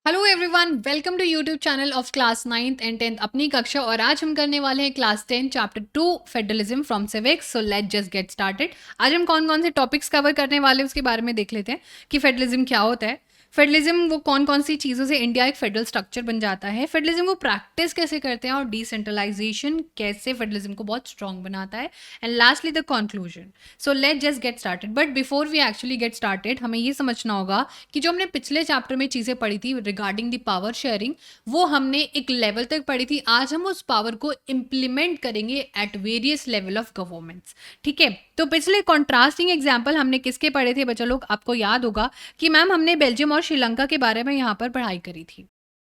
Hello everyone, welcome to YouTube channel of class 9th and 10th अपनी कक्षा। और आज हम करने वाले हैं class 10 chapter 2 federalism from civics. So let's just get started. आज हम कौन कौन से टॉपिक्स कवर करने वाले हैं उसके बारे में देख लेते हैं कि फेडरलिज्म क्या होता है। फेडरलिज्म वो कौन कौन सी चीज़ों से इंडिया एक फेडरल स्ट्रक्चर बन जाता है, फेडरलिज्म को प्रैक्टिस कैसे करते हैं और डिसेंट्रलाइजेशन कैसे फेडरलिज्म को बहुत स्ट्रॉन्ग बनाता है, and lastly the conclusion. So let just get started. But before we actually get started हमें ये समझना होगा कि जो हमने पिछले चैप्टर में चीज़ें पढ़ी थी रिगार्डिंग द पावर शेयरिंग, वो हमने एक लेवल तक पढ़ी थी। आज हम उस पावर को इम्प्लीमेंट करेंगे at various level of governments. ठीक है, तो पिछले कॉन्ट्रास्टिंग एग्जाम्पल हमने किसके पढ़े थे बच्चा लोग? आपको याद होगा कि मैम हमने बेल्जियम और श्रीलंका के बारे में यहाँ पर पढ़ाई करी थी।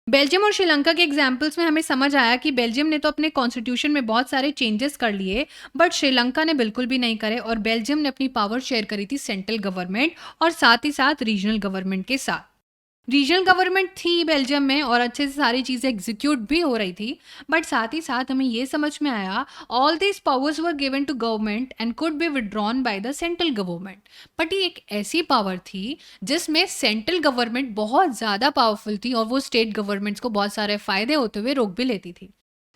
बेल्जियम और श्रीलंका के एग्जाम्पल्स में हमें समझ आया कि बेल्जियम ने तो अपने कॉन्स्टिट्यूशन में बहुत सारे चेंजेस कर लिए, बट श्रीलंका ने बिल्कुल भी नहीं करे। और बेल्जियम ने अपनी पावर शेयर करी थी सेंट्रल गवर्नमेंट और साथ ही साथ रीजनल गवर्नमेंट के साथ। रीजनल गवर्नमेंट थी बेल्जियम में और अच्छे से सारी चीज़ें एग्जीक्यूट भी हो रही थी, बट साथ ही साथ हमें ये समझ में आया all this powers were given to government and could be withdrawn by the central government. But ये एक ऐसी पावर थी जिसमें सेंट्रल गवर्नमेंट बहुत ज़्यादा पावरफुल थी और वो स्टेट गवर्नमेंट्स को बहुत सारे फायदे होते हुए रोक भी लेती थी।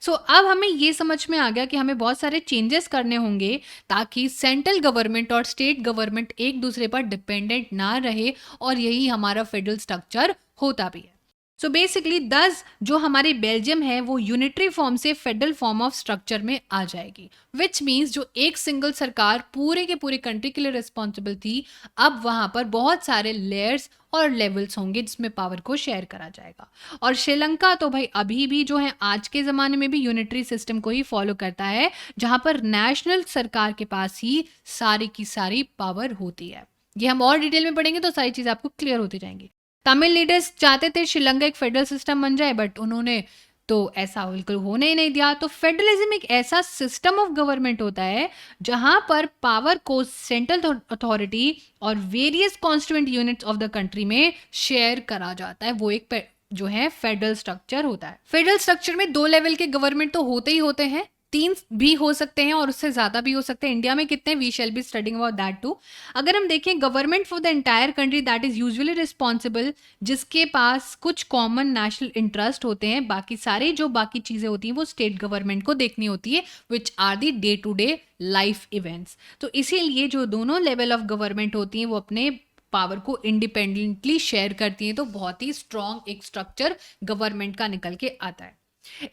अब हमें ये समझ में आ गया कि हमें बहुत सारे चेंजेस करने होंगे ताकि सेंट्रल गवर्नमेंट और स्टेट गवर्नमेंट एक दूसरे पर डिपेंडेंट ना रहे, और यही हमारा फेडरल स्ट्रक्चर होता भी है। बेसिकली 10 जो हमारी बेल्जियम है वो यूनिटरी फॉर्म से फेडरल फॉर्म ऑफ स्ट्रक्चर में आ जाएगी, विच मीन्स जो एक सिंगल सरकार पूरे के पूरे कंट्री के लिए रिस्पॉन्सिबल थी, अब वहां पर बहुत सारे लेयर्स और लेवल्स होंगे जिसमें पावर को शेयर करा जाएगा। और श्रीलंका तो भाई अभी भी जो है आज के ज़माने में भी यूनिटरी सिस्टम को ही फॉलो करता है, जहां पर नेशनल सरकार के पास ही सारी की सारी पावर होती है। ये हम और डिटेल में पढ़ेंगे तो सारी चीज़ आपको क्लियर होती जाएंगी। तमिल लीडर्स चाहते थे श्रीलंका एक फेडरल सिस्टम बन जाए, बट उन्होंने तो ऐसा बिल्कुल होने ही नहीं दिया। तो फेडरलिज्म एक ऐसा सिस्टम ऑफ गवर्नमेंट होता है जहां पर पावर को सेंट्रल अथॉरिटी और various constituent units of the country में शेयर करा जाता है। वो एक जो है फेडरल स्ट्रक्चर होता है। फेडरल स्ट्रक्चर में 2 लेवल के गवर्नमेंट तो होते ही होते हैं, 3 भी हो सकते हैं और उससे ज्यादा भी हो सकते हैं। इंडिया में कितने, we shall be studying about that too. अगर हम देखें government for the entire country that is usually responsible, जिसके पास कुछ कॉमन नेशनल इंटरेस्ट होते हैं, बाकी सारे जो बाकी चीजें होती हैं वो स्टेट गवर्नमेंट को देखनी होती है, which are the day to day life events. तो इसीलिए जो दोनों लेवल ऑफ गवर्नमेंट होती हैं वो अपने पावर को इंडिपेंडेंटली शेयर करती हैं। तो बहुत ही स्ट्रॉन्ग एक स्ट्रक्चर गवर्नमेंट का निकल के आता है।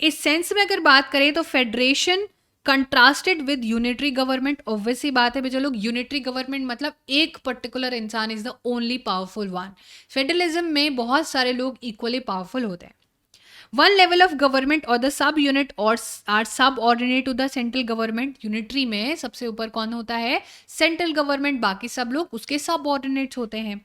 इस सेंस में अगर बात करें तो federation contrasted with unitary government, obviously बात है बेटा लोग, यूनिटरी गवर्नमेंट मतलब एक पर्टिकुलर इंसान is the only powerful one. Federalism में बहुत सारे लोग इक्वली पावरफुल होते हैं। वन लेवल ऑफ गवर्नमेंट और द सब यूनिट और are subordinate to the central government. Unitary में सबसे ऊपर कौन होता है? सेंट्रल गवर्नमेंट, बाकी सब लोग उसके सब ऑर्डिनेट्स होते हैं।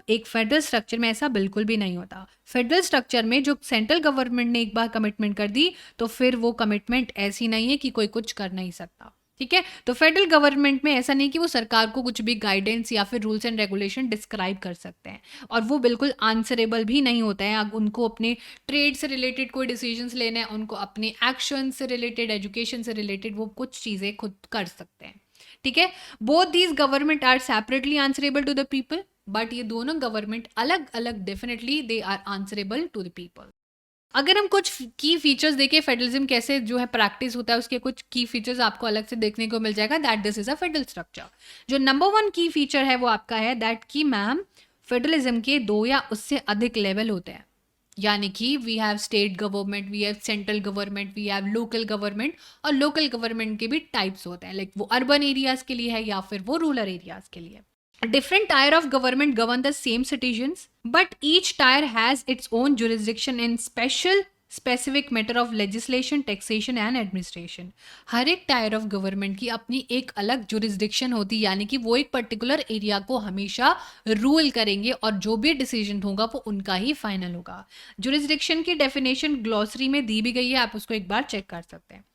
एक फेडरल स्ट्रक्चर में ऐसा बिल्कुल भी नहीं होता। फेडरल स्ट्रक्चर में जो सेंट्रल गवर्नमेंट ने एक बार कमिटमेंट कर दी तो फिर वो कमिटमेंट ऐसी नहीं है कि कोई कुछ कर नहीं सकता। ठीक है, तो फेडरल गवर्नमेंट में ऐसा नहीं कि वो सरकार को कुछ भी गाइडेंस या फिर रूल्स एंड रेगुलेशन डिस्क्राइब कर सकते हैं, और वो बिल्कुल आंसरेबल भी नहीं होता है। अब उनको अपने ट्रेड से रिलेटेड कोई डिसीजंस लेने हैं, उनको अपने एक्शन से रिलेटेड, एजुकेशन से रिलेटेड वो कुछ चीज़ें खुद कर सकते हैं। ठीक है, both these government are separately answerable to the people, but ये दोनों गवर्नमेंट अलग अलग definitely they are answerable to the people. अगर हम कुछ की फीचर्स देखें फेडरलिज्म कैसे जो है प्रैक्टिस होता है, उसके कुछ की फीचर्स आपको अलग से देखने को मिल जाएगा, that this is a federal structure. जो नंबर 1 की फीचर है वो आपका है दैट कि मैम फेडरलिज्म के 2 या उससे अधिक लेवल होते हैं। यानी कि we have state government, we have central government, we have local government, और लोकल गवर्नमेंट के भी टाइप्स होते हैं, लाइक वो अर्बन एरियाज के लिए है या फिर वो रूरल एरियाज के लिए। A different tier of government govern the same citizens, but each tier has its own jurisdiction in specific matter of legislation, taxation and administration. हर एक टायर ऑफ गवर्नमेंट की अपनी एक अलग जुरिस्डिक्शन होती है, यानी कि वो एक पर्टिकुलर एरिया को हमेशा रूल करेंगे और जो भी डिसीजन होगा वो उनका ही फाइनल होगा। जुरिस्डिक्शन की डेफिनेशन ग्लॉसरी में दी भी गई है, आप उसको एक बार चेक कर सकते हैं।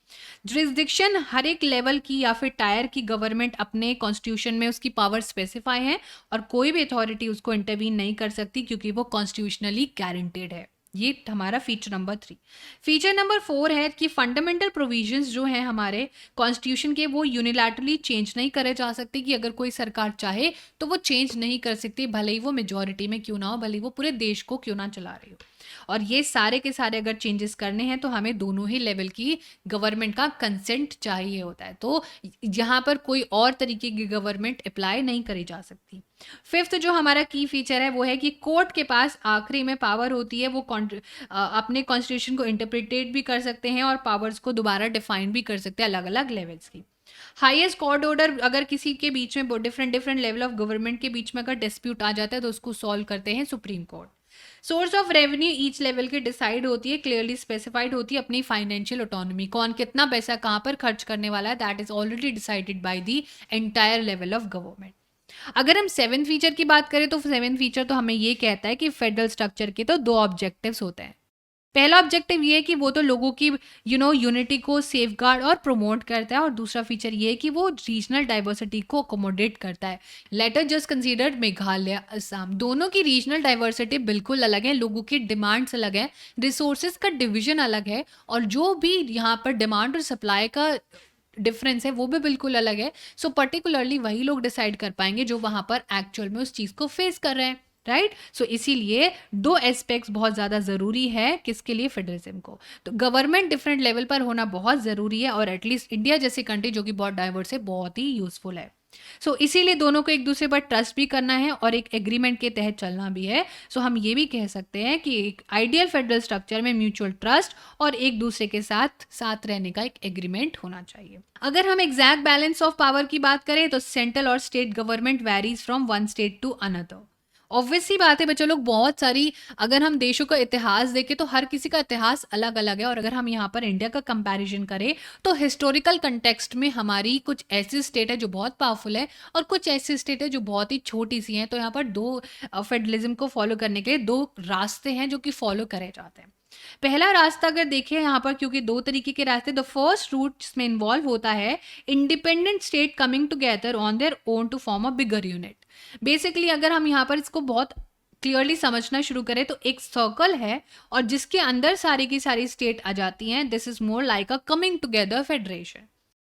जुरिस्डिक्शन हर एक लेवल की या फिर टायर की गवर्नमेंट अपने कॉन्स्टिट्यूशन में उसकी पावर स्पेसिफाई है, और कोई भी अथॉरिटी उसको इंटरवीन नहीं कर सकती क्योंकि वो कॉन्स्टिट्यूशनली गारंटेड है। ये हमारा फीचर नंबर 3। फीचर नंबर 4 है कि फंडामेंटल प्रोविजंस जो हैं हमारे कॉन्स्टिट्यूशन के, वो यूनिलैटरली चेंज नहीं करे जा सकते, कि अगर कोई सरकार चाहे तो वो चेंज नहीं कर सकती, भले ही वो मेजॉरिटी में क्यों ना हो, भले ही वो पूरे देश को क्यों ना चला रही हो। और ये सारे के सारे अगर चेंजेस करने हैं तो हमें दोनों ही लेवल की गवर्नमेंट का कंसेंट चाहिए होता है, तो यहाँ पर कोई और तरीके की गवर्नमेंट अप्लाई नहीं करी जा सकती। फिफ्थ जो हमारा की फीचर है वो है कि कोर्ट के पास आखिरी में पावर होती है, वो अपने कॉन्स्टिट्यूशन को इंटरप्रिटेट भी कर सकते हैं और पावर्स को दोबारा डिफाइन भी कर सकते हैं अलग अलग लेवल्स की। हाईएस्ट कोर्ट ऑर्डर, अगर किसी के बीच में different different level of government के बीच में अगर डिस्प्यूट आ जाता है तो उसको सॉल्व करते हैं supreme court. Source of revenue each level की डिसाइड होती है, क्लियरली स्पेसिफाइड होती है अपनी फाइनेंशियल ऑटोनॉमी, कौन कितना पैसा कहाँ पर खर्च करने वाला है, that is already decided by the entire level of government. अगर हम सेवन फीचर की बात करें तो सेवन फीचर तो हमें ये कहता है कि फेडरल स्ट्रक्चर के तो दो ऑब्जेक्टिव्स होते हैं। पहला ऑब्जेक्टिव ये है कि वो तो लोगों की यूनिटी को सेफगार्ड और प्रमोट करता है, और दूसरा फीचर ये है कि वो रीजनल डाइवर्सिटी को अकोमोडेट करता है। Let us just consider Meghalaya, Assam, दोनों की रीजनल डाइवर्सिटी बिल्कुल अलग है, लोगों की डिमांड्स अलग है, रिसोर्सेज का डिवीजन अलग है, और जो भी यहाँ पर डिमांड और सप्लाई का डिफरेंस है वो भी बिल्कुल अलग है। सो पर्टिकुलरली वही लोग डिसाइड कर पाएंगे जो वहां पर एक्चुअल में उस चीज को फेस कर रहे हैं, राइट। सो इसीलिए दो एस्पेक्ट्स बहुत ज़्यादा ज़रूरी है किसके लिए, फेडरलिज्म को। तो गवर्नमेंट डिफरेंट लेवल पर होना बहुत ज़रूरी है, और एटलीस्ट इंडिया जैसी कंट्री जो कि बहुत डाइवर्स है बहुत ही यूजफुल है। सो इसीलिए दोनों को एक दूसरे पर ट्रस्ट भी करना है और एक एग्रीमेंट के तहत चलना भी है। सो हम ये भी कह सकते हैं कि एक आइडियल फेडरल स्ट्रक्चर में म्यूचुअल ट्रस्ट और एक दूसरे के साथ साथ रहने का एक एग्रीमेंट होना चाहिए। अगर हम एग्जैक्ट बैलेंस ऑफ पावर की बात करें तो सेंट्रल और state government varies from one state to another. Obvious सी बात है बच्चे लोग, बहुत सारी अगर हम देशों का इतिहास देखें तो हर किसी का इतिहास अलग अलग है, और अगर हम यहाँ पर इंडिया का कंपैरिजन करें तो हिस्टोरिकल कंटेक्स्ट में हमारी कुछ ऐसी स्टेट है जो बहुत पावरफुल है और कुछ ऐसी स्टेट है जो बहुत ही छोटी सी हैं। तो यहाँ पर दो फेडरलिज्म को फॉलो करने के लिए दो रास्ते हैं जो कि फॉलो करे जाते हैं। पहला रास्ता अगर देखें यहाँ पर, क्योंकि दो तरीके के रास्ते, द फर्स्ट रूट जिसमें इन्वॉल्व होता है independent state coming together on their own to form a bigger unit. Basically अगर हम यहाँ पर इसको बहुत क्लियरली समझना शुरू करें तो एक सर्कल है और जिसके अंदर सारी की सारी स्टेट आ जाती हैं। This is more like a coming together federation.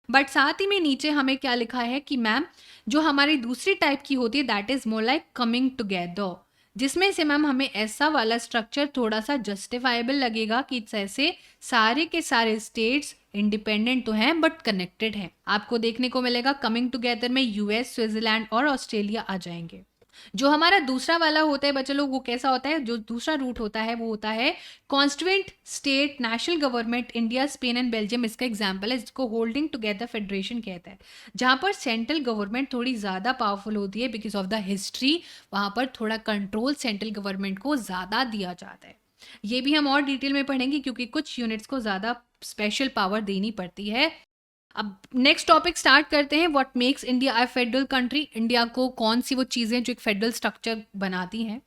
But साथ ही में नीचे हमें क्या लिखा है कि मैम जो हमारी दूसरी टाइप की होती है that is more like coming together, जिसमें से मैम हमें ऐसा वाला स्ट्रक्चर थोड़ा सा जस्टिफाइबल लगेगा कि जैसे सारे के सारे स्टेट्स इंडिपेंडेंट तो हैं बट कनेक्टेड हैं। आपको देखने को मिलेगा कमिंग टुगेदर में यूएस, स्विट्जरलैंड और ऑस्ट्रेलिया आ जाएंगे। जो हमारा दूसरा वाला होता है बच्चे लोग, वो कैसा होता है, जो दूसरा रूट होता है वो होता है constituent state national government, India, Spain and Belgium इसका एग्जांपल है, जिसको होल्डिंग टुगेदर फेडरेशन कहते हैं, जहाँ पर सेंट्रल गवर्नमेंट थोड़ी ज़्यादा पावरफुल होती है बिकॉज ऑफ द हिस्ट्री। वहाँ पर थोड़ा कंट्रोल सेंट्रल गवर्नमेंट को ज़्यादा दिया जाता है। ये भी हम और डिटेल में पढ़ेंगे क्योंकि कुछ यूनिट्स को ज़्यादा स्पेशल पावर देनी पड़ती है। अब नेक्स्ट टॉपिक स्टार्ट करते हैं, what makes India a federal country. India को कौन सी वो चीज़ें जो एक फेडरल स्ट्रक्चर बनाती हैं।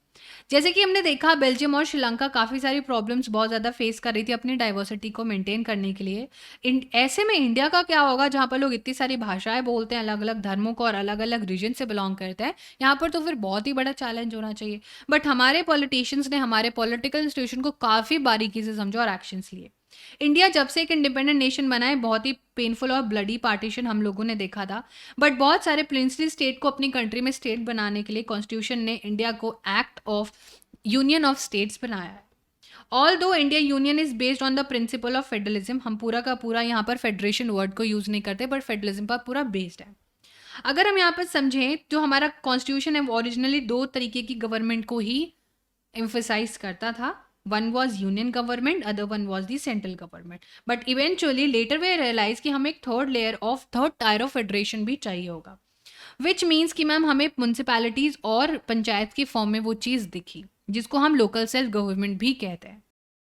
जैसे कि हमने देखा बेल्जियम और श्रीलंका काफ़ी सारी प्रॉब्लम्स बहुत ज़्यादा फेस कर रही थी अपनी डाइवर्सिटी को मेंटेन करने के लिए। ऐसे में इंडिया का क्या होगा जहाँ पर लोग इतनी सारी भाषाएं बोलते हैं, अलग अलग धर्मों को और अलग अलग रीजन से बिलोंग करते हैं। यहाँ पर तो फिर बहुत ही बड़ा चैलेंज होना चाहिए। बट हमारे पॉलिटिशियंस ने हमारे पॉलिटिकल इंस्टीट्यूशन को काफ़ी बारीकी से समझा और एक्शंस लिए। इंडिया जब से एक इंडिपेंडेंट नेशन बना है बहुत ही पेनफुल और ब्लडी पार्टीशन हम लोगों ने देखा था, बट बहुत सारे प्रिंसली स्टेट को अपनी कंट्री में स्टेट बनाने के लिए कॉन्स्टिट्यूशन ने इंडिया को act of union of states बनाया है। ऑल दो India union is based on the principle of federalism, हम पूरा का पूरा यहाँ पर फेडरेशन वर्ड को यूज नहीं करते बट फेडरलिज्म पर पूरा बेस्ड है। अगर हम यहाँ पर समझें जो हमारा कॉन्स्टिट्यूशन है वो ओरिजिनली दो तरीके की गवर्नमेंट को ही एम्फोसाइज करता था। One was union government, other one was the central government. But eventually later we realize कि हमें एक third tier of federation भी चाहिए होगा, which means कि मैम हमें म्यूनसिपैलिटीज और पंचायत के फॉर्म में वो चीज़ दिखी जिसको हम लोकल सेल्फ गवर्नमेंट भी कहते हैं।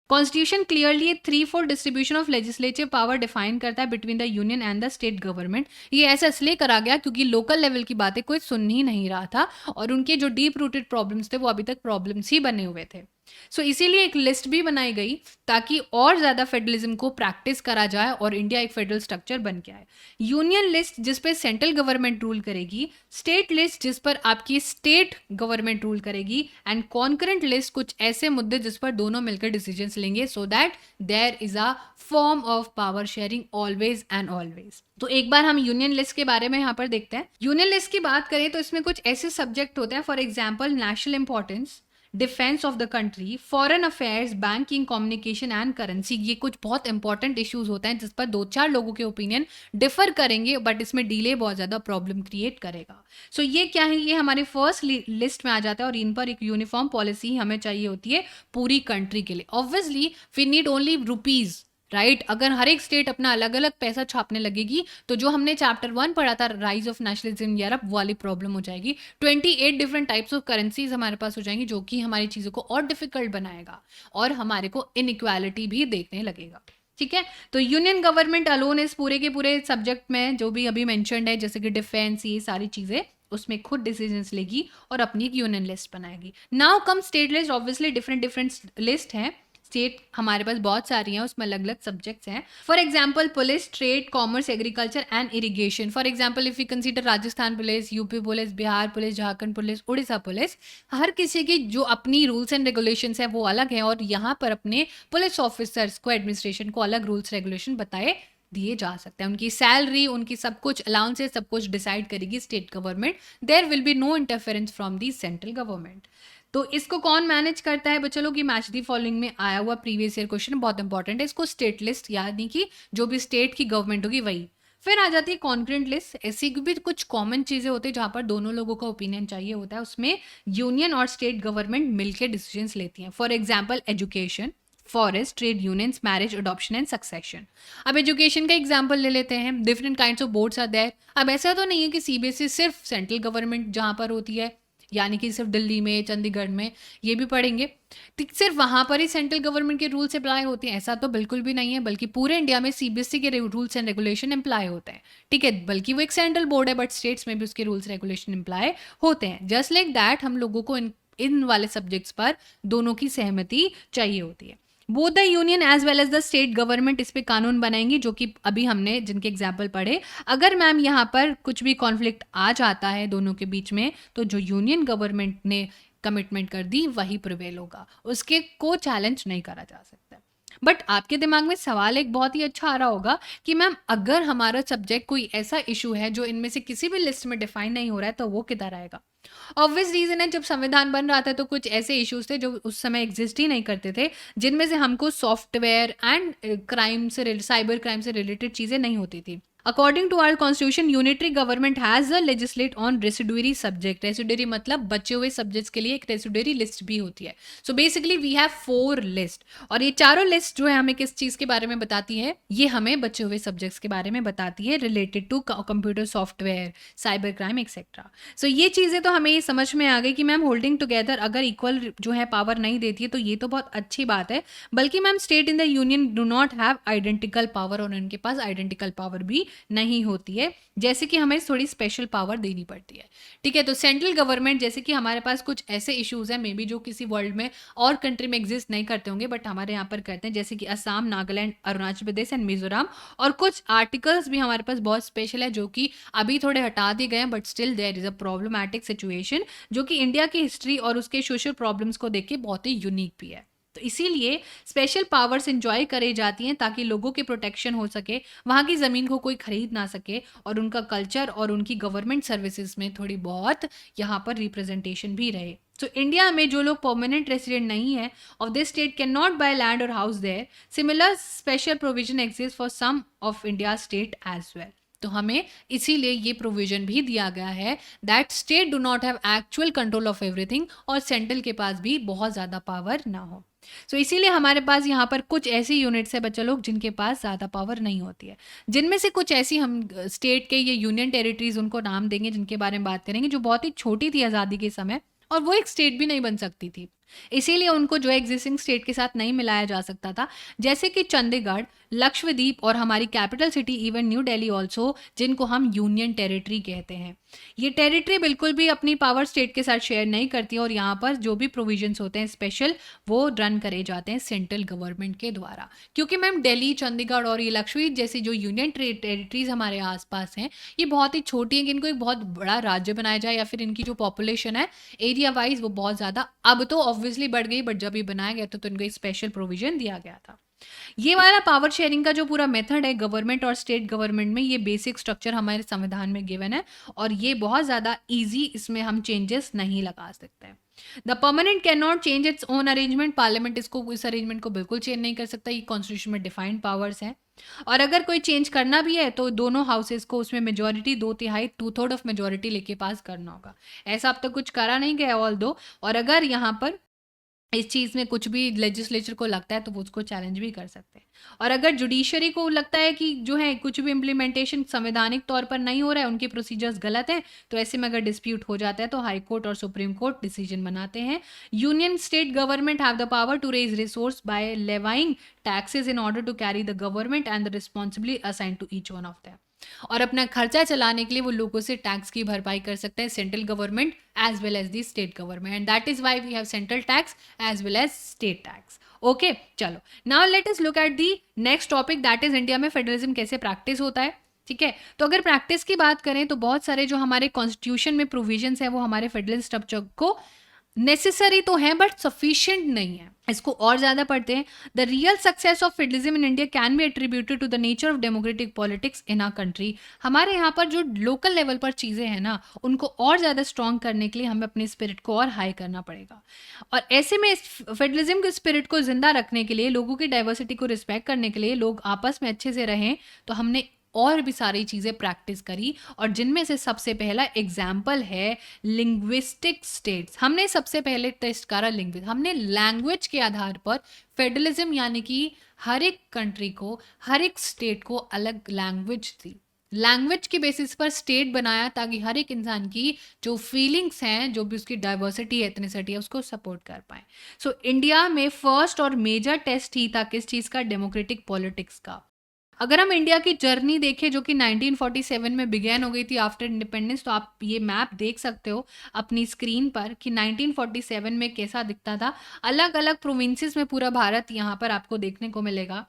Constitution clearly 3/4 distribution of legislative power define करता है between the union and the state government. ये ऐसा इसलिए करा गया क्योंकि लोकल लेवल की बातें कोई सुन ही नहीं रहा था और उनके जो डीप रूटेड प्रॉब्लम्स थे वो अभी तक प्रॉब्लम्स ही बने हुए थे। सो इसीलिए एक लिस्ट भी बनाई गई ताकि और ज़्यादा फेडरलिज्म को प्रैक्टिस करा जाए और इंडिया एक फेडरल स्ट्रक्चर बन के आए। यूनियन लिस्ट जिस पे सेंट्रल गवर्नमेंट रूल करेगी, स्टेट लिस्ट जिस पर आपकी स्टेट गवर्नमेंट रूल करेगी, एंड कॉन्करेंट लिस्ट कुछ ऐसे मुद्दे जिस पर दोनों मिलकर डिसीजंस लेंगे, so that there is a form of power sharing always and always. तो एक बार हम यूनियन लिस्ट के बारे में यहाँ पर देखते हैं। यूनियन लिस्ट की बात करें तो इसमें कुछ ऐसे सब्जेक्ट होते हैं, for example national importance, defence of the country, foreign affairs, banking, communication and currency. ये कुछ बहुत इंपॉर्टेंट इश्यूज होते हैं जिस पर 2-4 लोगों के ओपिनियन डिफर करेंगे, बट इसमें डिले बहुत ज़्यादा प्रॉब्लम क्रिएट करेगा। सो ये क्या है, ये हमारे फर्स्ट लिस्ट में आ जाता है और इन पर एक यूनिफॉर्म पॉलिसी हमें चाहिए होती है पूरी कंट्री के लिए। Obviously we need only rupees, right. अगर हर एक स्टेट अपना अलग अलग पैसा छापने लगेगी तो जो हमने चैप्टर 1 पढ़ा था rise of nationalism in Europe वाली प्रॉब्लम हो जाएगी। 28 डिफरेंट टाइप्स ऑफ करेंसीज हमारे पास हो जाएंगी, जो कि हमारी चीज़ों को और डिफिकल्ट बनाएगा और हमारे को इनइक्वालिटी भी देखने लगेगा। ठीक है, तो यूनियन गवर्नमेंट अलोन इस पूरे के पूरे सब्जेक्ट में जो भी अभी मेंशन्ड है, जैसे कि डिफेंस, ये सारी चीज़ें उसमें खुद डिसीजंस लेगी और अपनी एक यूनियन लिस्ट बनाएगी। Now come state list. Obviously different list है, स्टेट हमारे पास बहुत सारी हैं, उसमें अलग अलग सब्जेक्ट्स हैं। For example police, trade, commerce, agriculture and irrigation. For example if you consider Rajasthan police, UP police, Bihar police, Jharkhand police, Orissa police, हर किसी की जो अपनी रूल्स एंड रेगुलेशंस है वो अलग है और यहाँ पर अपने पुलिस ऑफिसर्स को, एडमिनिस्ट्रेशन को अलग रूल्स रेगुलेशन बताए दिए जा सकते हैं। उनकी सैलरी, उनकी सब कुछ अलाउंसेस, सब कुछ डिसाइड करेगी state government. There will be no interference from the central government. तो इसको कौन मैनेज करता है बच्चों लोग? ये मैच दी फॉलोइंग में आया हुआ प्रीवियस ईयर क्वेश्चन बहुत इंपॉर्टेंट है। इसको स्टेट लिस्ट, यानी कि जो भी स्टेट की गवर्नमेंट होगी वही। फिर आ जाती है कॉन्करेंट लिस्ट। ऐसी भी कुछ कॉमन चीजें होती है जहां पर दोनों लोगों का ओपिनियन चाहिए होता है, उसमें यूनियन और स्टेट गवर्नमेंट मिलकर डिसीजंस लेती हैं। For example education, forest, trade unions, marriage, adoption and succession. अब एजुकेशन का एग्जांपल ले लेते हैं। Different kinds of boards are there. अब ऐसा तो नहीं है कि सीबीएसई सिर्फ सेंट्रल गवर्नमेंट जहां पर होती है, यानी कि सिर्फ दिल्ली में, चंडीगढ़ में ये भी पढ़ेंगे तो सिर्फ वहां पर ही सेंट्रल गवर्नमेंट के रूल्स अप्लाई होते हैं, ऐसा तो बिल्कुल भी नहीं है। बल्कि पूरे इंडिया में सीबीएसई के रूल्स एंड रेगुलेशन अप्लाई होते हैं। ठीक है, बल्कि वो एक सेंट्रल बोर्ड है, बट स्टेट्स में भी उसके रूल्स रेगुलेशन अप्लाई होते हैं। जस्ट लाइक दैट हम लोगों को इन वाले सब्जेक्ट्स पर दोनों की सहमति चाहिए होती है। Both the union as well as the state government इस पे कानून बनाएंगी, जो कि अभी हमने जिनके एग्जाम्पल पढ़े। अगर मैम यहाँ पर कुछ भी कॉन्फ्लिक्ट आ जाता है दोनों के बीच में, तो जो यूनियन गवर्नमेंट ने कमिटमेंट कर दी वही प्रिवेल होगा, उसके को चैलेंज नहीं करा जा सकता। बट आपके दिमाग में सवाल एक बहुत ही अच्छा आ रहा होगा कि मैम अगर हमारा सब्जेक्ट कोई ऐसा इशू है जो इनमें से किसी भी लिस्ट में डिफाइन नहीं हो रहा है, तो वो किधर आएगा? ऑब्वियस रीजन है, जब संविधान बन रहा था तो कुछ ऐसे इश्यूज थे जो उस समय एग्जिस्ट ही नहीं करते थे, जिनमें से हमको सॉफ्टवेयर एंड क्राइम से, साइबर क्राइम से रिलेटेड चीजें नहीं होती थी। According to our constitution, unitary government has a legislate on residuary subject. Residuary मतलब बचे हुए सब्जेक्ट्स के लिए एक रेसिडुअरी लिस्ट भी होती है। So basically we have 4 list, और ये चारों लिस्ट जो है हमें किस चीज के बारे में बताती है? ये हमें बचे हुए सब्जेक्ट्स के बारे में बताती है, related to computer software, cyber crime etcetera. So ये चीजें तो हमें ये समझ में आ गई कि मैम होल्डिंग टुगेदर अगर इक्वल जो है पावर नहीं देती है तो ये तो बहुत अच्छी बात है, बल्कि ma'am state in the union do not have identical power, और उनके पास आइडेंटिकल पावर भी नहीं होती है, जैसे कि हमें थोड़ी स्पेशल पावर देनी पड़ती है। ठीक है, तो सेंट्रल गवर्नमेंट, जैसे कि हमारे पास कुछ ऐसे इश्यूज हैं मे बी जो किसी वर्ल्ड में और कंट्री में एग्जिस्ट नहीं करते होंगे, बट हमारे यहाँ पर करते हैं, जैसे कि असम, नागालैंड, अरुणाचल प्रदेश एंड मिजोरम। और कुछ आर्टिकल्स भी हमारे पास बहुत स्पेशल है जो कि अभी थोड़े हटा दिए गए हैं, but still there is a problematic situation, जो कि इंडिया की हिस्ट्री और उसके सोशल प्रॉब्लम्स को देख के बहुत ही यूनिक भी है। तो इसीलिए स्पेशल पावर्स इंजॉय करे जाती हैं ताकि लोगों के प्रोटेक्शन हो सके, वहाँ की ज़मीन को कोई खरीद ना सके, और उनका कल्चर और उनकी गवर्नमेंट सर्विसेज में थोड़ी बहुत यहाँ पर रिप्रेजेंटेशन भी रहे। तो इंडिया में जो लोग परमानेंट रेसिडेंट नहीं है of this state can not buy land or house there. Similar special provision exist for some of India state as well. तो हमें इसीलिए ये प्रोविजन भी दिया गया है that state do not have actual control of everything, और central के पास भी बहुत ज़्यादा पावर ना हो। सो इसीलिए हमारे पास यहाँ पर कुछ ऐसी यूनिट्स है बच्चे लोग जिनके पास ज़्यादा पावर नहीं होती है, जिनमें से कुछ ऐसी हम स्टेट के, ये यूनियन टेरिटरीज उनको नाम देंगे, जिनके बारे में बात करेंगे, जो बहुत ही छोटी थी आज़ादी के समय और वो एक स्टेट भी नहीं बन सकती थी, इसीलिए उनको जो एग्जिस्टिंग स्टेट के साथ नहीं मिलाया जा सकता था। जैसे कि चंडीगढ़, लक्षद्वीप और हमारी capital city even new Delhi also, जिनको हम यूनियन टेरिटरी कहते हैं। ये टेरिटरी बिल्कुल भी अपनी पावर स्टेट के साथ शेयर नहीं करती और यहाँ पर जो भी प्रोविजंस होते हैं स्पेशल, वो रन करे जाते हैं सेंट्रल गवर्नमेंट के द्वारा। क्योंकि मैम दिल्ली, चंडीगढ़ और ये लक्षद्वीप जैसी जो यूनियन टेरिटरीज हमारे आसपास हैं, ये बहुत ही छोटी हैं कि इनको एक बहुत बड़ा राज्य बनाया जाए, या फिर इनकी जो पॉपुलेशन है एरिया वाइज वो बहुत ज़्यादा, अब तो ऑब्वियसली बढ़ गई, बट जब ये बनाया गया तो इनको एक स्पेशल प्रोविजन दिया गया था। ये वाला पावर शेयरिंग का जो पूरा मेथड है गवर्नमेंट और स्टेट गवर्नमेंट में, ये बेसिक स्ट्रक्चर हमारे संविधान में गिवन है और ये बहुत ज़्यादा इजी, इसमें हम चेंजेस नहीं लगा सकते हैं। The permanent can not change its own arrangement, parliament इसको, इस अरेंजमेंट को बिल्कुल चेंज नहीं कर सकता, ये कॉन्स्टिट्यूशन में डिफाइंड पावर्स हैं। और अगर कोई चेंज करना भी है तो दोनों हाउसेस को उसमें मेजोरिटी 2/3 2/3 ऑफ मेजोरिटी लेके पास करना होगा। ऐसा अब तक कुछ करा नहीं गया ऑल दो, और अगर यहाँ पर इस चीज़ में कुछ भी लेजिस्लेचर को लगता है तो वो उसको चैलेंज भी कर सकते हैं। और अगर जुडिशरी को लगता है कि जो है कुछ भी इम्प्लीमेंटेशन संवैधानिक तौर पर नहीं हो रहा है, उनके प्रोसीजर्स गलत हैं, तो ऐसे में अगर डिस्प्यूट हो जाता है तो हाई कोर्ट और सुप्रीम कोर्ट डिसीजन बनाते हैं। Union state government have the power to raise resource by levying taxes in order to carry the government and the responsibility assign to each one of them. और अपना खर्चा चलाने के लिए वो लोगों से टैक्स की भरपाई कर सकते हैं, central government as well as the state government, and that is why we have central tax as well as state tax. Okay, चलो now let us look at the next topic, that is India में federalism कैसे practice होता है। ठीक है, तो अगर practice की बात करें तो बहुत सारे जो हमारे कॉन्स्टिट्यूशन में प्रोविजंस है वो हमारे फेडरल स्ट्रक्चर को नेसेसरी तो है बट सफिशिएंट नहीं है, इसको और ज़्यादा पढ़ते हैं। The real success of federalism in India can be attributed to the nature of democratic politics in our country. हमारे यहाँ पर जो लोकल लेवल पर चीज़ें हैं ना, उनको और ज़्यादा स्ट्रॉन्ग करने के लिए हमें अपने स्पिरिट को और हाई करना पड़ेगा। और ऐसे में फेडरलिज्म के स्पिरिट को जिंदा रखने के लिए, लोगों की डाइवर्सिटी को रिस्पेक्ट करने के लिए, लोग आपस में अच्छे से रहें, तो हमने और भी सारी चीज़ें प्रैक्टिस करी, और जिनमें से सबसे पहला एग्जाम्पल है लिंग्विस्टिक स्टेट्स। हमने सबसे पहले टेस्ट करा लैंग्वेज, हमने लैंग्वेज के आधार पर फेडरलिज्म, यानी कि हर एक कंट्री को, हर एक स्टेट को अलग लैंग्वेज दी, लैंग्वेज के बेसिस पर स्टेट बनाया, ताकि हर एक इंसान की जो फीलिंग्स हैं, जो भी उसकी डाइवर्सिटी है, एथनिसिटी है, उसको सपोर्ट कर पाए। सो इंडिया में फर्स्ट और मेजर टेस्ट ही था किस चीज़ का, डेमोक्रेटिक पॉलिटिक्स का। अगर हम इंडिया की जर्नी देखें जो कि 1947 में बिगेन हो गई थी आफ्टर इंडिपेंडेंस, तो आप ये मैप देख सकते हो अपनी स्क्रीन पर कि 1947 में कैसा दिखता था। अलग अलग प्रोविंसेस में पूरा भारत यहाँ पर आपको देखने को मिलेगा।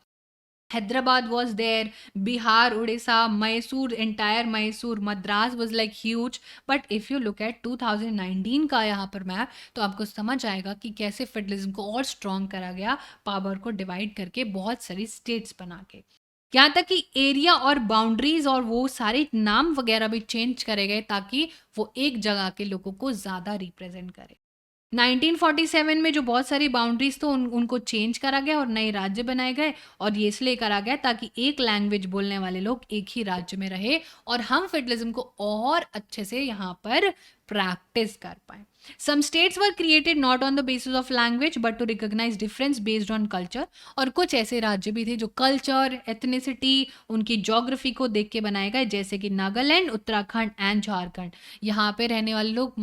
Hyderabad was there, Bihar, Orissa, Mysore, entire Mysore, Madras was like huge. But if you look at 2019 का यहाँ पर मैप, तो आपको समझ आएगा कि कैसे फेडरलिज्म को और स्ट्रॉन्ग करा गया, पावर को डिवाइड करके बहुत सारी स्टेट्स बना के। यहाँ तक कि एरिया और बाउंड्रीज और वो सारे नाम वगैरह भी चेंज करे गए, ताकि वो एक जगह के लोगों को ज़्यादा रिप्रेजेंट करे। 1947 में जो बहुत सारी बाउंड्रीज तो उनको चेंज करा गया और नए राज्य बनाए गए, और ये इसलिए करा गया ताकि एक लैंग्वेज बोलने वाले लोग एक ही राज्य में रहे और हम फेडरलिज्म को और अच्छे से यहाँ पर प्रैक्टिस कर पाए। Some states were created not on the basis of language but to recognize difference based on culture। और कुछ ऐसे राज्य भी थे जो कल्चर, एथनिसिटी, उनकी ज्योग्राफी को देख के बनाए गए, जैसे कि नागालैंड, उत्तराखंड एंड झारखंड। यहाँ पे रहने वाले लोग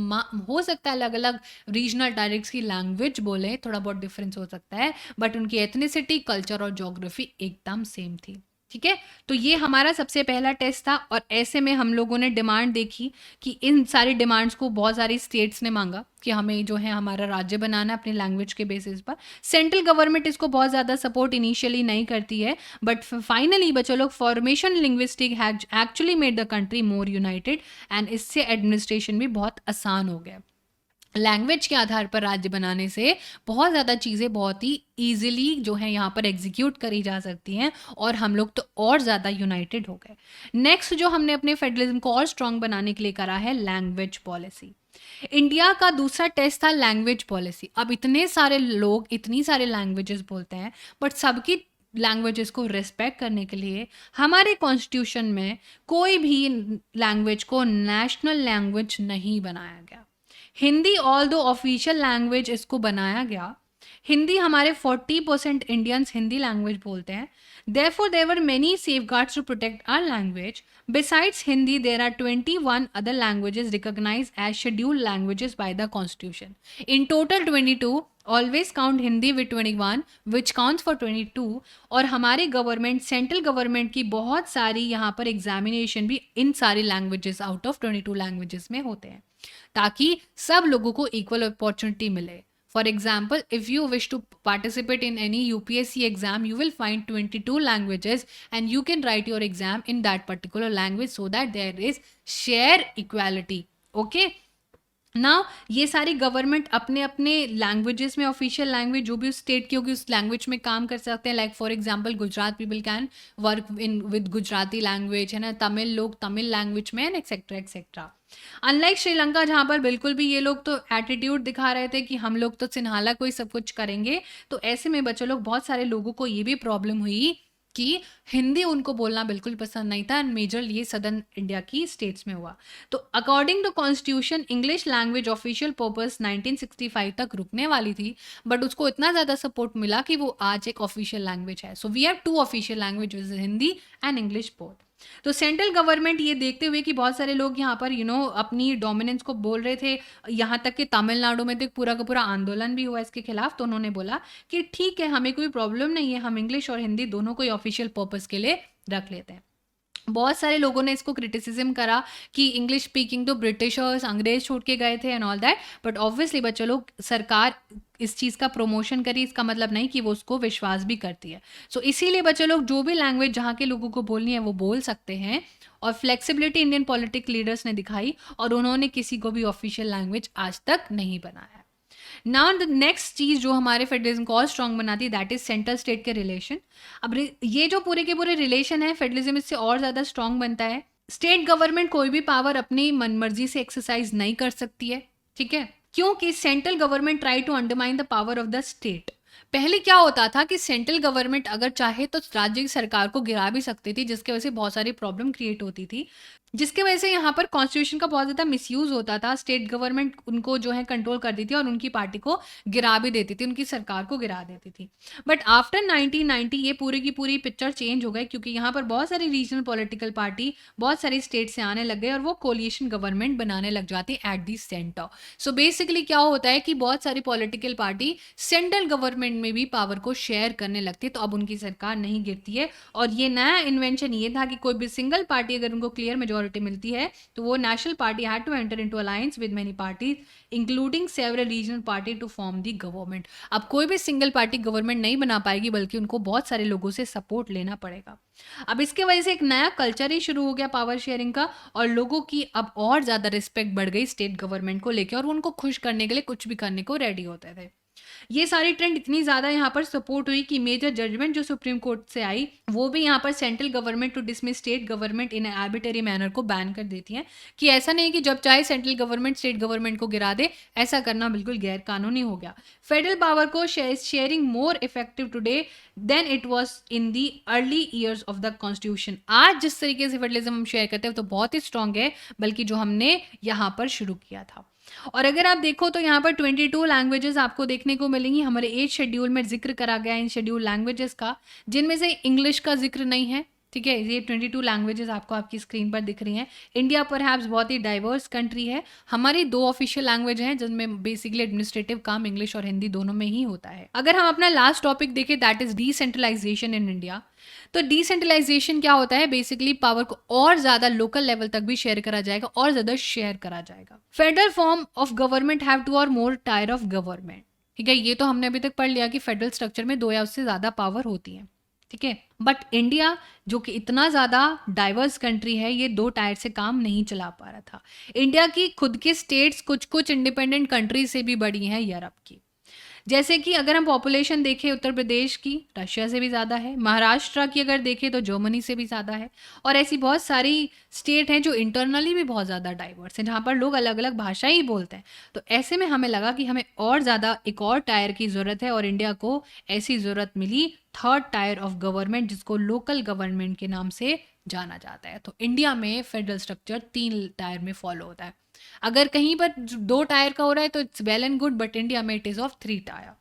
हो सकता है अलग अलग रीजनल डायलेक्ट्स की लैंग्वेज बोले, थोड़ा बहुत डिफरेंस हो सकता है, बट उनकी एथनिसिटी, कल्चर और ज्योग्राफी एकदम सेम थी। ठीक है, तो ये हमारा सबसे पहला टेस्ट था। और ऐसे में हम लोगों ने डिमांड देखी कि इन सारी डिमांड्स को बहुत सारी स्टेट्स ने मांगा कि हमें जो है हमारा राज्य बनाना है अपनी लैंग्वेज के बेसिस पर। सेंट्रल गवर्नमेंट इसको बहुत ज़्यादा सपोर्ट इनिशियली नहीं करती है, बट फाइनली बच्चों लोग formation linguistic has actually made the country more United, and इससे एडमिनिस्ट्रेशन भी बहुत आसान हो गया। लैंग्वेज के आधार पर राज्य बनाने से बहुत ज़्यादा चीज़ें बहुत ही ईजिली जो है यहाँ पर एग्जीक्यूट करी जा सकती हैं, और हम लोग तो और ज़्यादा यूनाइटेड हो गए। नेक्स्ट जो हमने अपने फेडरलिज्म को और स्ट्रॉन्ग बनाने के लिए करा है, लैंग्वेज पॉलिसी। इंडिया का दूसरा टेस्ट था लैंग्वेज पॉलिसी। अब इतने सारे लोग इतनी सारे लैंग्वेजेस बोलते हैं, बट सबकी लैंग्वेजेस को रिस्पेक्ट करने के लिए हमारे कॉन्स्टिट्यूशन में कोई भी लैंग्वेज को नेशनल लैंग्वेज नहीं बनाया गया। हिंदी ऑल दो ऑफिशियल लैंग्वेज इसको बनाया गया। हिंदी हमारे 40% इंडियंस हिंदी लैंग्वेज बोलते हैं। Therefore, there were many safeguards to protect our language. Besides Hindi, there are 21 other languages recognized as scheduled languages by the Constitution. In total 22, always count Hindi with 21 which counts for 22। और हमारी government, central government की बहुत सारी यहाँ पर examination भी इन सारी languages out of 22 languages में होते हैं, ताकि सब लोगों को इक्वल अपॉर्चुनिटी मिले। For example, if you wish to participate in any UPSC exam, you will find 22 languages and you can write your exam in that particular language so that there is share equality. Okay? Now ये सारी government अपने अपने languages में, official language जो भी उस state की होगी उस लैंग्वेज में काम कर सकते हैं। Like for example Gujarat people can work in with Gujarati language, है ना, तमिल लोग तमिल लैंग्वेज में, and etcetera etcetera. Unlike Sri Lanka जहाँ पर बिल्कुल भी ये लोग तो एटीट्यूड दिखा रहे थे कि हम लोग तो सिन्हाला को ही सब कुछ करेंगे, तो ऐसे में बच्चे लोग, बहुत सारे लोगों को ये भी प्रॉब्लम हुई कि हिंदी उनको बोलना बिल्कुल पसंद नहीं था, एंड मेजर ये सदर्न इंडिया की स्टेट्स में हुआ। तो according to constitution English language official purpose 1965 तक रुकने वाली थी, बट उसको इतना ज़्यादा सपोर्ट मिला कि वो आज एक ऑफिशियल लैंग्वेज है। So we have 2 official language, Hindi and English both. तो सेंट्रल गवर्नमेंट ये देखते हुए कि बहुत सारे लोग यहाँ पर अपनी डोमिनेंस को बोल रहे थे, यहाँ तक कि तमिलनाडु में तो एक पूरा का पूरा आंदोलन भी हुआ इसके खिलाफ, तो उन्होंने बोला कि ठीक है, हमें कोई प्रॉब्लम नहीं है, हम इंग्लिश और हिंदी दोनों को ऑफिशियल पर्पस के लिए रख लेते हैं। बहुत सारे लोगों ने इसको क्रिटिसिज्म करा कि इंग्लिश स्पीकिंग तो ब्रिटिशर्स, अंग्रेज छोड़ के गए थे and all that, but obviously बच्चों लोग, सरकार इस चीज़ का प्रमोशन करी, इसका मतलब नहीं कि वो उसको विश्वास भी करती है। सो इसीलिए बच्चों लोग जो भी लैंग्वेज जहाँ के लोगों को बोलनी है वो बोल सकते हैं, और फ्लेक्सिबिलिटी इंडियन पॉलिटिकल लीडर्स ने दिखाई, और उन्होंने किसी को भी ऑफिशियल लैंग्वेज आज तक नहीं बनाया। नाउ द नेक्स्ट चीज जो हमारे फेडरलिज्म को और स्ट्रॉन्ग बनाती है, दैट इज सेंट्रल स्टेट के रिलेशन। अब ये जो पूरे के पूरे रिलेशन है, फेडरलिज्म इससे और ज्यादा स्ट्रॉन्ग बनता है। स्टेट गवर्नमेंट कोई भी पावर अपनी मनमर्जी से एक्सरसाइज नहीं कर सकती है, ठीक है, क्योंकि central government try to undermine the power of the state. पहले क्या होता था कि सेंट्रल गवर्नमेंट अगर चाहे तो राज्य की सरकार को गिरा भी सकती थी, जिसकी वजह से बहुत सारी प्रॉब्लम क्रिएट होती थी, जिसकी वजह से यहाँ पर कॉन्स्टिट्यूशन का बहुत ज़्यादा मिसयूज होता था। स्टेट गवर्नमेंट उनको जो है कंट्रोल कर देती थी और उनकी पार्टी को गिरा भी देती थी, उनकी सरकार को गिरा देती थी। बट आफ्टर 1990 ये पूरी की पूरी पिक्चर चेंज हो गई, क्योंकि यहाँ पर बहुत सारी रीजनल पॉलिटिकल पार्टी बहुत सारी स्टेट से आने लग गए और वो कोलिशन गवर्नमेंट बनाने लग जाती at the centre. So basically क्या होता है कि बहुत सारी पॉलिटिकल पार्टी सेंट्रल गवर्नमेंट में भी पावर को शेयर करने लगती है, तो अब उनकी सरकार नहीं गिरती है। और ये नया इन्वेंशन ये था कि कोई भी सिंगल पार्टी अगर उनको क्लियर मेजोरिटी मिलती है, तो वो national party had to enter into alliance with many parties including several regional party to form the government. अब कोई भी सिंगल पार्टी गवर्नमेंट नहीं बना पाएगी, बल्कि उनको बहुत सारे लोगों से सपोर्ट लेना पड़ेगा। अब इसके वजह से एक नया कल्चर ही शुरू हो गया पावर शेयरिंग का, और लोगों की अब और ज्यादा रिस्पेक्ट बढ़ गई स्टेट गवर्नमेंट को लेकर, और वो उनको खुश करने के लिए कुछ भी करने को रेडी होते थे। ये सारी ट्रेंड इतनी ज़्यादा यहाँ पर सपोर्ट हुई कि मेजर जजमेंट जो सुप्रीम कोर्ट से आई, वो भी यहाँ पर central government to dismiss state government in arbitrary manner को बैन कर देती है, कि ऐसा नहीं कि जब चाहे सेंट्रल गवर्नमेंट स्टेट गवर्नमेंट को गिरा दे, ऐसा करना बिल्कुल गैर कानूनी हो गया। फेडरल पावर को sharing more effective today than it was in the early years of the constitution. आज जिस तरीके से फेडरलिज्म हम शेयर करते हैं तो बहुत ही स्ट्रांग है, बल्कि जो हमने यहाँ पर शुरू किया था। और अगर आप देखो तो यहाँ पर 22 लैंग्वेजेस आपको देखने को मिलेंगी। हमारे 8 शेड्यूल में जिक्र करा गया है इन शेड्यूल लैंग्वेजेस का, जिनमें से इंग्लिश का जिक्र नहीं है, ठीक है। ये 22 लैंग्वेजेस आपको आपकी स्क्रीन पर दिख रही हैं। इंडिया परहैप्स बहुत ही डाइवर्स कंट्री है। हमारी 2 ऑफिशियल लैंग्वेज हैं जिनमें बेसिकली एडमिनिस्ट्रेटिव काम इंग्लिश और हिंदी दोनों में ही होता है। अगर हम अपना लास्ट टॉपिक देखें, that is decentralization in India. तो डिसेंट्रलाइजेशन क्या होता है, बेसिकली पावर को और ज्यादा लोकल लेवल तक भी शेयर करा जाएगा, और ज्यादा शेयर करा जाएगा। Federal form of government have 2 और मोर टायर ऑफ गवर्नमेंट, ठीक है। ये तो हमने अभी तक पढ़ लिया कि फेडरल स्ट्रक्चर में 2 या उससे ज्यादा पावर होती है, ठीक है। बट इंडिया जो कि इतना ज़्यादा डाइवर्स कंट्री है, ये 2 टायर से काम नहीं चला पा रहा था। इंडिया की खुद के स्टेट्स कुछ इंडिपेंडेंट कंट्री से भी बड़ी हैं यूरोप की। जैसे कि अगर हम पॉपुलेशन देखें उत्तर प्रदेश की रशिया से भी ज़्यादा है, महाराष्ट्र की अगर देखें तो जर्मनी से भी ज़्यादा है, और ऐसी बहुत सारी स्टेट हैं जो इंटरनली भी बहुत ज़्यादा डाइवर्स हैं, जहाँ पर लोग अलग अलग भाषा ही बोलते हैं। तो ऐसे में हमें लगा कि हमें और ज़्यादा एक और टायर की ज़रूरत है, और इंडिया को ऐसी ज़रूरत मिली 3rd टायर ऑफ गवर्नमेंट, जिसको लोकल गवर्नमेंट के नाम से जाना जाता है। तो इंडिया में फेडरल स्ट्रक्चर 3 टायर में फॉलो होता है। अगर कहीं पर 2 टायर का हो रहा है तो it's well and good, but India में it is of 3 tier.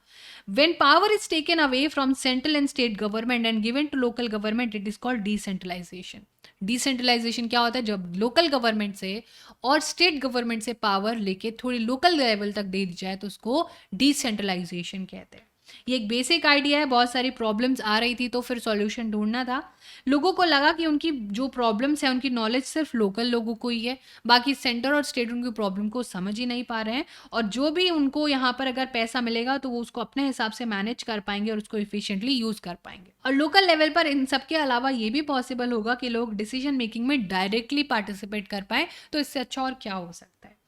When power is taken away from central and state government and given to local government, it is called decentralization. Decentralization क्या होता है? जब लोकल गवर्नमेंट से और state government से power लेके थोड़ी लोकल लेवल तक दे दी जाए तो उसको डिसेंट्रलाइजेशन कहते हैं। ये एक बेसिक आइडिया है। बहुत सारी प्रॉब्लम्स आ रही थी तो फिर सॉल्यूशन ढूंढना था। लोगों को लगा कि उनकी जो प्रॉब्लम्स है उनकी नॉलेज सिर्फ लोकल लोगों को ही है, बाकी सेंटर और स्टेट उनकी प्रॉब्लम को समझ ही नहीं पा रहे हैं, और जो भी उनको यहाँ पर अगर पैसा मिलेगा तो वो उसको अपने हिसाब से मैनेज कर पाएंगे और उसको इफिशिएंटली यूज कर पाएंगे। और लोकल लेवल पर इन सब के अलावा ये भी पॉसिबल होगा कि लोग डिसीजन मेकिंग में डायरेक्टली पार्टिसिपेट कर पाए, तो इससे अच्छा और क्या हो सकता है।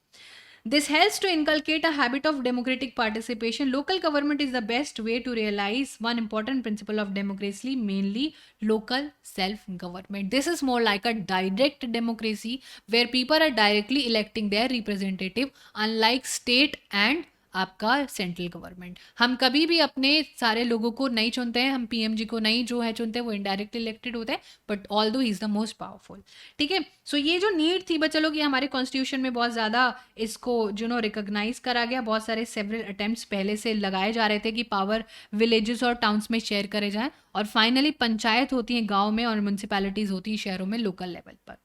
This helps to inculcate a habit of democratic participation. Local government is the best way to realize one important principle of democracy, mainly local self-government. This is more like a direct democracy where people are directly electing their representative, unlike state and आपका central government. हम कभी भी अपने सारे लोगों को नहीं चुनते हैं, हम पीएमजी को नहीं जो है चुनते हैं, वो इनडायरेक्टली इलेक्टेड होते हैं, बट ऑल दो he is the most powerful. ठीक है, सो ये जो नीड थी बच्चा लोग, ये हमारे कॉन्स्टिट्यूशन में बहुत ज़्यादा इसको रिकॉग्नाइज करा गया। बहुत सारे सेवरल अटेम्प्ट्स पहले से लगाए जा रहे थे कि पावर विलेजेस और टाउन्स में शेयर करे जाएं, और फाइनली पंचायत होती है गाँव में और म्यूनसिपैलिटीज़ होती है शहरों में लोकल लेवल पर,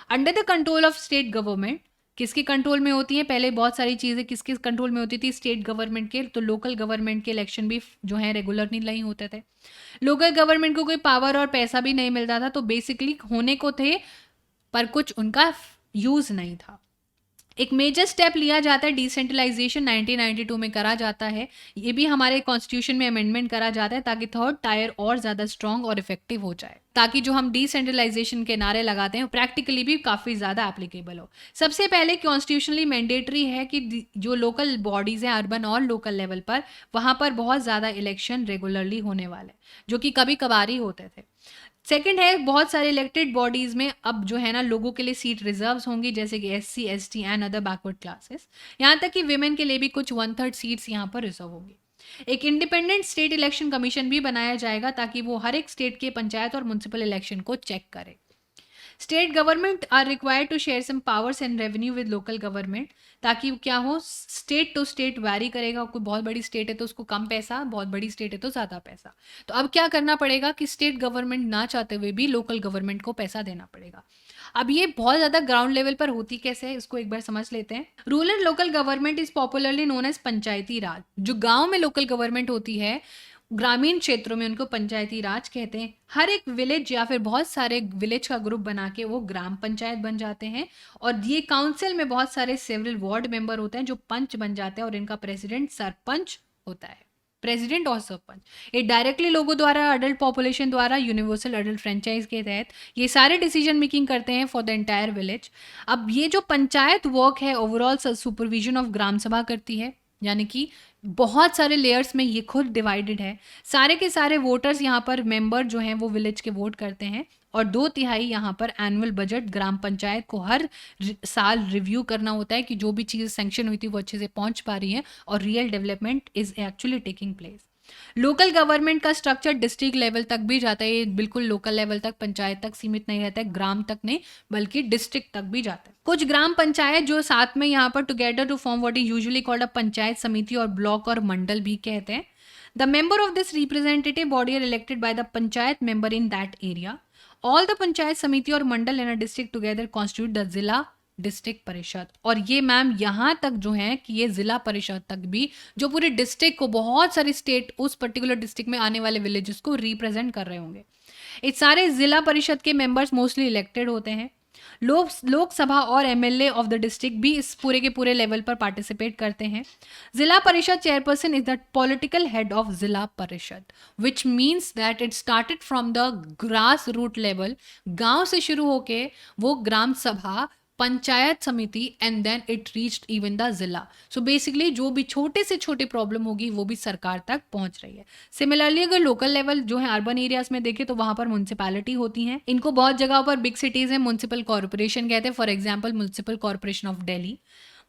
under the control of state government. किसके कंट्रोल में होती हैं? पहले बहुत सारी चीज़ें किसके कंट्रोल में होती थी? स्टेट गवर्नमेंट के। तो लोकल गवर्नमेंट के इलेक्शन भी जो है रेगुलरली नहीं होते थे। लोकल गवर्नमेंट को कोई पावर और पैसा भी नहीं मिलता था, तो बेसिकली होने को थे पर कुछ उनका यूज़ नहीं था। एक मेजर स्टेप लिया जाता है डिसेंट्रलाइजेशन, 1992 में करा जाता है। ये भी हमारे कॉन्स्टिट्यूशन में अमेंडमेंट करा जाता है ताकि थर्ड टायर और ज़्यादा स्ट्रॉन्ग और इफेक्टिव हो जाए, ताकि जो हम डिसेंट्रलाइजेशन के नारे लगाते हैं प्रैक्टिकली भी काफ़ी ज़्यादा एप्लीकेबल हो। सबसे पहले कॉन्स्टिट्यूशनली मैंडेटरी है कि जो लोकल बॉडीज़ हैं अर्बन और लोकल लेवल पर, वहाँ पर बहुत ज़्यादा इलेक्शन रेगुलरली होने वाले, जो कि कभी कभार ही होते थे। सेकंड है, बहुत सारे इलेक्टेड बॉडीज में अब जो है ना लोगों के लिए सीट रिजर्व्स होंगी, जैसे कि SC ST and other backward classes. यहाँ तक कि विमेन के लिए भी कुछ 1/3 सीट्स यहाँ पर रिजर्व होंगी। एक इंडिपेंडेंट स्टेट इलेक्शन कमीशन भी बनाया जाएगा ताकि वो हर एक स्टेट के पंचायत और म्यूनसिपल इलेक्शन को चेक करे। State government are required to share some powers and revenue with local government, ताकि क्या हो, स्टेट टू स्टेट वैरी करेगा। कोई बहुत बड़ी स्टेट है तो उसको कम पैसा, बहुत बड़ी स्टेट है तो ज़्यादा पैसा। तो अब क्या करना पड़ेगा कि स्टेट गवर्नमेंट ना चाहते हुए भी लोकल गवर्नमेंट को पैसा देना पड़ेगा। अब ये बहुत ज़्यादा ग्राउंड लेवल पर होती कैसे है, इसको एक बार समझ लेते हैं। Rural local government is popularly known as panchayati raj. जो गाँव में लोकल गवर्नमेंट होती है, ग्रामीण क्षेत्रों में उनको पंचायती राज कहते हैं। हर एक विलेज या फिर बहुत सारे विलेज का ग्रुप बना के वो ग्राम पंचायत बन जाते हैं, और ये काउंसिल में बहुत सारे सेवरल वार्ड मेंबर होते हैं जो पंच बन जाते हैं, और इनका प्रेसिडेंट सरपंच होता है, प्रेसिडेंट और सरपंच। ये डायरेक्टली लोगों द्वारा, अडल्ट पॉपुलेशन द्वारा यूनिवर्सल अडल्ट फ्रेंचाइज के तहत ये सारे डिसीजन मेकिंग करते हैं फॉर द एंटायर विलेज। अब ये जो पंचायत वर्क है ओवरऑल सुपरविजन ऑफ ग्राम सभा करती है, यानी कि बहुत सारे लेयर्स में ये खुद डिवाइडेड है। सारे के सारे वोटर्स यहाँ पर मेंबर जो हैं वो विलेज के वोट करते हैं, और 2/3 यहाँ पर एनुअल बजट ग्राम पंचायत को हर साल रिव्यू करना होता है कि जो भी चीज़ सैंक्शन हुई थी वो अच्छे से पहुँच पा रही है और real development is actually taking place. Local government का स्ट्रक्चर डिस्ट्रिक्ट लेवल तक भी जाता है, ये बिल्कुल लोकल लेवल तक, पंचायत तक सीमित नहीं रहता है, ग्राम तक नहीं बल्कि डिस्ट्रिक्ट तक भी जाता है। कुछ ग्राम पंचायत जो साथ में यहाँ पर together to form what is usually called a panchayat samiti और ब्लॉक और मंडल भी कहते हैं। The member of this representative body are elected by the panchayat member in that area. All the panchayat samiti or mandal in a district together constitute the zila district parishad. और ये ma'am यहाँ तक जो है कि ये जिला परिषद तक भी जो पूरे डिस्ट्रिक्ट को, बहुत सारी स्टेट उस पर्टिकुलर डिस्ट्रिक्ट में आने वाले विलेजेस को रिप्रेजेंट कर रहे होंगे। इस सारे जिला परिषद के मेंबर्स मोस्टली इलेक्टेड होते हैं। लोकसभा और MLA ऑफ द डिस्ट्रिक्ट भी इस पूरे के पूरे लेवल पर पार्टिसिपेट करते हैं। Zila Parishad chairperson is the political head of zila parishad, which means that it started from the grass root level. गांव से शुरू होके वो gram sabha, panchayat samiti and then it reached even the zila. So basically जो भी छोटे से छोटे प्रॉब्लम होगी वो भी सरकार तक पहुंच रही है। सिमिलरली अगर लोकल लेवल जो है अर्बन एरियाज में देखें तो वहां पर म्यूनसिपैलिटी होती हैं। इनको बहुत जगह पर बिग सिटीज में म्यूनसिपल कॉर्पोरेशन कहते हैं। For example municipal corporation of Delhi.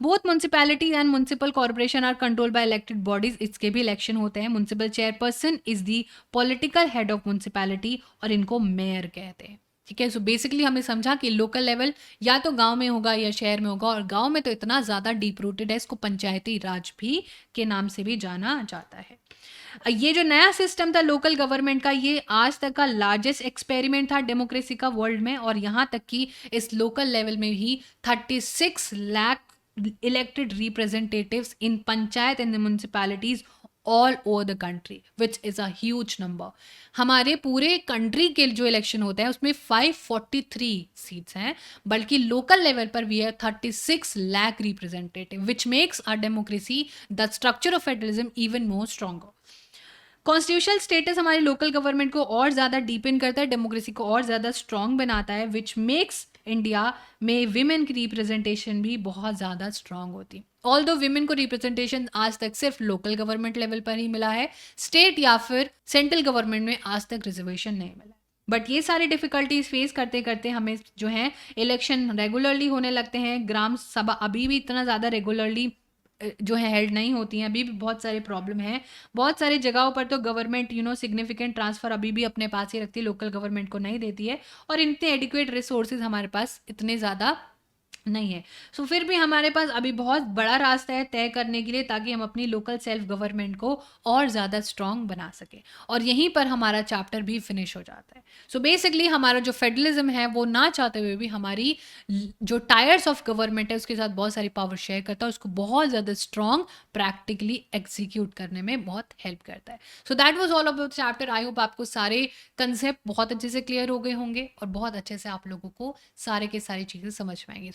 Both municipalities and municipal corporation are control by elected bodies. इसके भी इलेक्शन होते हैं। Municipal chairperson is the political head of municipality और इनको मेयर कहते हैं। ठीक है, सो बेसिकली हमने समझा कि लोकल लेवल या तो गांव में होगा या शहर में होगा, और गांव में तो इतना ज़्यादा डीप रूटेड है इसको पंचायती राज भी के नाम से भी जाना जाता है। ये जो नया सिस्टम था लोकल गवर्नमेंट का, ये आज तक का लार्जेस्ट एक्सपेरिमेंट था डेमोक्रेसी का वर्ल्ड में, और यहाँ तक कि इस लोकल लेवल में ही 36 lakh elected representatives in panchayat and municipalities all over the country, which is a huge number. हमारे पूरे कंट्री के जो इलेक्शन होते हैं उसमें 543 सीट्स हैं, बल्कि लोकल लेवल पर भी है 36 lakh representative, which makes our democracy the structure of federalism even more stronger. Constitutional status हमारी लोकल गवर्नमेंट को और ज़्यादा डीपन करता है, डेमोक्रेसी को और ज़्यादा स्ट्रॉन्ग बनाता है, विच मेक्स इंडिया में विमेन की रिप्रेजेंटेशन भी बहुत ज़्यादा स्ट्रॉन्ग होती। ऑल्दो विमेन को रिप्रेजेंटेशन आज तक सिर्फ लोकल गवर्नमेंट लेवल पर ही मिला है, स्टेट या फिर सेंट्रल गवर्नमेंट में आज तक रिजर्वेशन नहीं मिला। बट ये सारी डिफिकल्टीज फेस करते करते हमें जो है इलेक्शन रेगुलरली होने लगते हैं। ग्राम सभा अभी भी इतना ज़्यादा रेगुलरली जो है हेल्ड नहीं होती हैं, अभी भी बहुत सारे प्रॉब्लम हैं। बहुत सारी जगहों पर तो गवर्नमेंट सिग्निफिकेंट ट्रांसफ़र अभी भी अपने पास ही रखती है, लोकल गवर्नमेंट को नहीं देती है, और इतने एडिक्वेट रिसोर्सेज हमारे पास इतने ज़्यादा नहीं है। सो फिर भी हमारे पास अभी बहुत बड़ा रास्ता है तय करने के लिए, ताकि हम अपनी लोकल सेल्फ गवर्नमेंट को और ज़्यादा स्ट्रॉन्ग बना सकें, और यहीं पर हमारा चैप्टर भी फिनिश हो जाता है। सो बेसिकली हमारा जो फेडरलिज्म है वो ना चाहते हुए भी हमारी जो टायर्स ऑफ गवर्नमेंट है उसके साथ बहुत सारी पावर शेयर करता है, उसको बहुत ज़्यादा स्ट्रॉन्ग प्रैक्टिकली एग्जीक्यूट करने में बहुत हेल्प करता है। So that was all about chapter. I hope आपको सारे कंसेप्ट बहुत अच्छे से क्लियर हो गए होंगे और बहुत अच्छे से आप लोगों को सारे के सारी चीज़ें समझ में आएंगी।